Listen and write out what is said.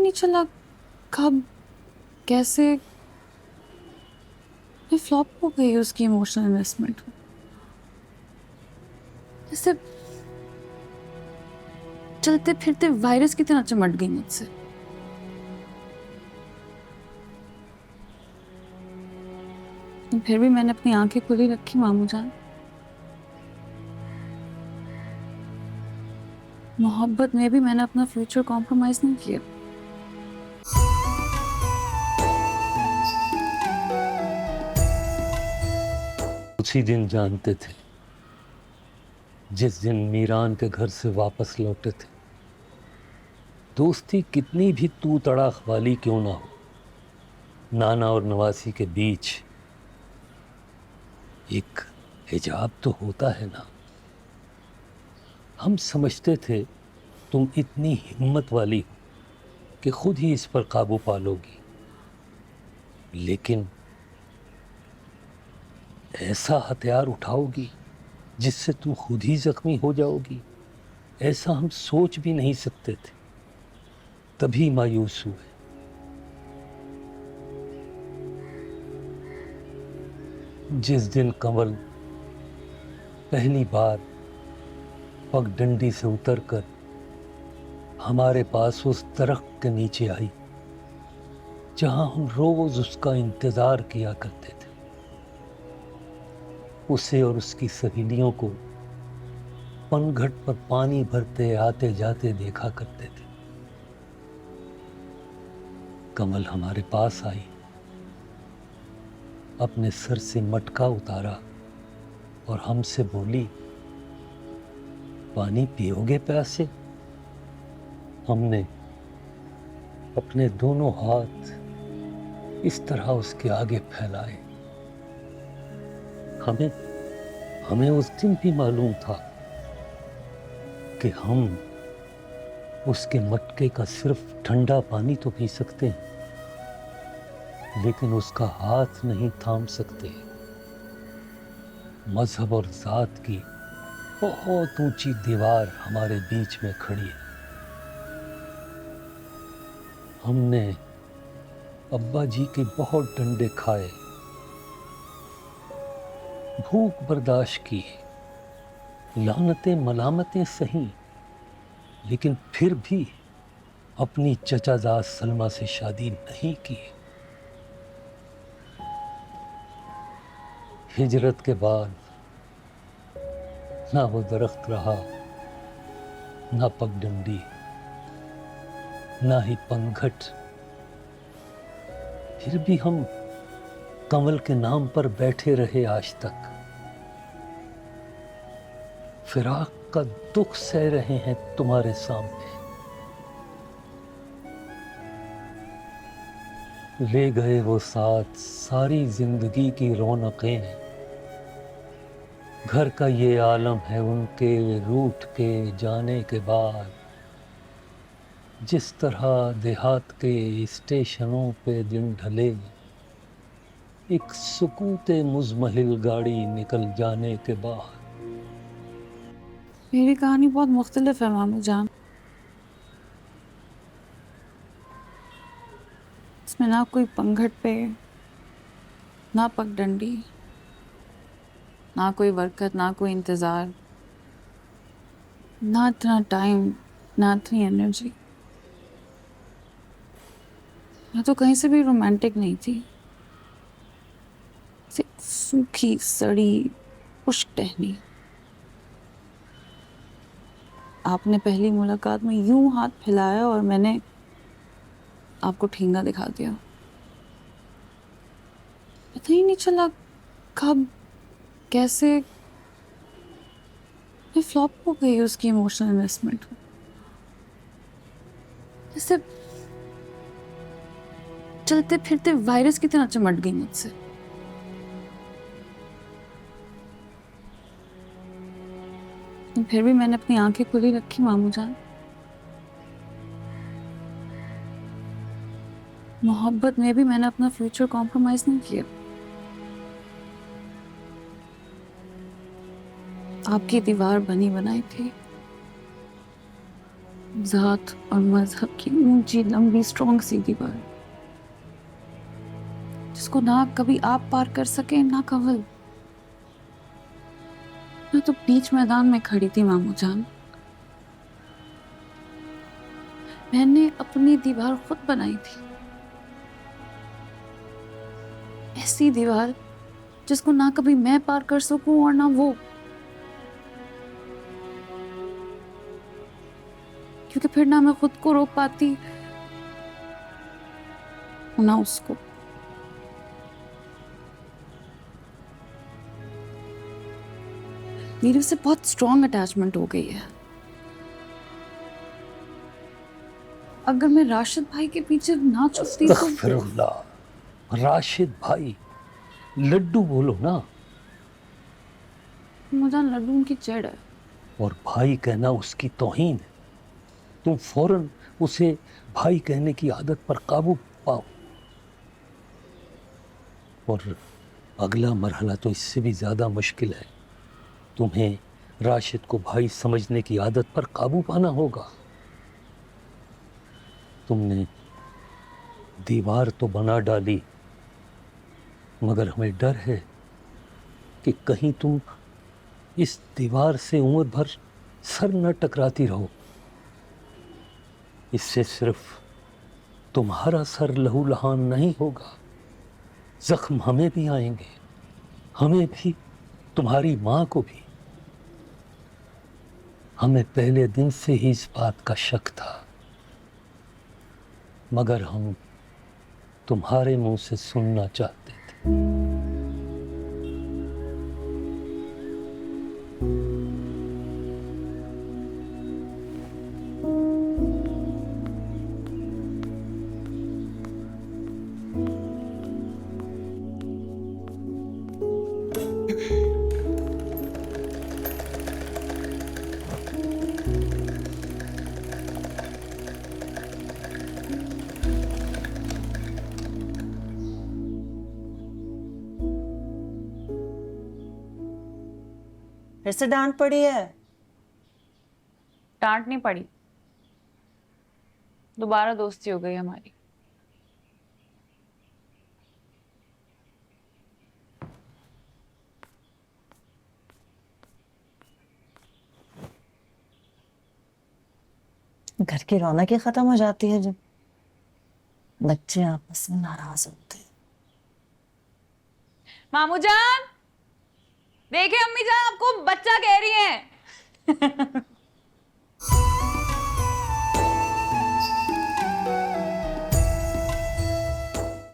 नहीं चला कब कैसे मैं फ्लॉप हो गई उसकी इमोशनल इन्वेस्टमेंट में। जैसे चलते फिरते वायरस की तरह चिमट गई मुझसे। फिर भी मैंने अपनी आंखें खुली रखी मामू जान। मोहब्बत में भी मैंने अपना फ्यूचर कॉम्प्रोमाइज नहीं किया। उसी दिन जानते थे जिस दिन मीरान के घर से वापस लौटे थे, दोस्ती कितनी भी तू तड़ाक वाली क्यों ना हो, नाना और नवासी के बीच एक हिजाब तो होता है ना। हम समझते थे तुम इतनी हिम्मत वाली हो कि खुद ही इस पर काबू पा लोगी, लेकिन ऐसा हथियार उठाओगी जिससे तुम खुद ही जख्मी हो जाओगी, ऐसा हम सोच भी नहीं सकते थे। तभी मायूस हुए। जिस दिन कंवल पहली बार पगडंडी से उतरकर हमारे पास उस दरख्त के नीचे आई जहां हम रोज उसका इंतजार किया करते थे, उसे और उसकी सहेलियों को पनघट पर पानी भरते आते जाते देखा करते थे। कमल हमारे पास आई, अपने सर से मटका उतारा और हमसे बोली, पानी पियोगे प्यासे? हमने अपने दोनों हाथ इस तरह उसके आगे फैलाए। हमें उस दिन भी मालूम था कि हम उसके मटके का सिर्फ ठंडा पानी तो पी सकते हैं, लेकिन उसका हाथ नहीं थाम सकते। मजहब और जात की बहुत ऊंची दीवार हमारे बीच में खड़ी है। हमने अब्बा जी के बहुत डंडे खाए, भूख बर्दाश्त की, लानतें मलामतें सही, लेकिन फिर भी अपनी चचाजाद सलमा से शादी नहीं की। हिजरत के बाद ना वो दरख्त रहा, ना पगडंडी, ना ही पनघट। फिर भी हम कंवल के नाम पर बैठे रहे आज तक। फिराक का दुख सह रहे हैं तुम्हारे सामने। ले गए वो साथ सारी जिंदगी की रौनकें, घर का ये आलम है उनके रूठ के जाने के बाद। जिस तरह देहात के स्टेशनों पे दिन ढले, एक सुकूते मुज़महिल गाड़ी निकल जाने के बाद। मेरी कहानी बहुत मुख्तलिफ है मामू जान। इसमें ना कोई पंघट पे, ना पगडंडी, ना कोई बरकत, ना कोई इंतजार, ना इतना टाइम, ना इतनी एनर्जी। मैं तो कहीं से भी रोमांटिक नहीं थी। सिर्फ सूखी सड़ी खुश्क टहनी। आपने पहली मुलाकात में यूं हाथ फैलाया और मैंने आपको ठेंगा दिखा दिया। पता ही नहीं चला कब कैसे मैं फ्लॉप हो गई उसकी इमोशनल इन्वेस्टमेंट में। जैसे चलते फिरते वायरस की तरह चिमट गई मुझसे। फिर भी मैंने अपनी आंखें खुली रखी मामू जान। मोहब्बत में भी मैंने अपना फ्यूचर कॉम्प्रोमाइज नहीं किया। आपकी दीवार बनी बनाई थी, जात और मजहब की ऊंची लंबी स्ट्रॉन्ग सी दीवार, जिसको ना कभी आप पार कर सके ना कंवल। मैं तो बीच मैदान में खड़ी थी मामू जान। मैंने अपनी दीवार खुद बनाई थी, ऐसी दीवार जिसको ना कभी मैं पार कर सकूं और ना वो, क्योंकि फिर ना मैं खुद को रोक पाती ना उसको। मेरी उससे बहुत स्ट्रॉन्ग अटैचमेंट हो गई है। अगर मैं राशिद भाई के पीछे ना छुपती तो अस्तगफिरुल्लाह, राशिद भाई, लड्डू बोलो ना। मुझे लड्डू उनकी चिढ़ है। और भाई कहना उसकी तौहीन है। तुम फौरन उसे भाई कहने की आदत पर काबू पाओ। और अगला मरहला तो इससे भी ज्यादा मुश्किल है। तुम्हें राशिद को भाई समझने की आदत पर काबू पाना होगा। तुमने दीवार तो बना डाली, मगर हमें डर है कि कहीं तुम इस दीवार से उम्र भर सर न टकराती रहो। इससे सिर्फ तुम्हारा सर लहूलुहान नहीं होगा, जख्म हमें भी आएंगे, हमें भी, तुम्हारी मां को भी। हमें पहले दिन से ही इस बात का शक था, मगर हम तुम्हारे मुंह से सुनना चाहते थे। फिर से डांट पड़ी है? डांट नहीं पड़ी, दोबारा दोस्ती हो गई हमारी। घर की रौनक ही खत्म हो जाती है जब बच्चे आपस में नाराज होते हैं। मामू जान, देखिए अम्मी जान आपको बच्चा कह रही हैं।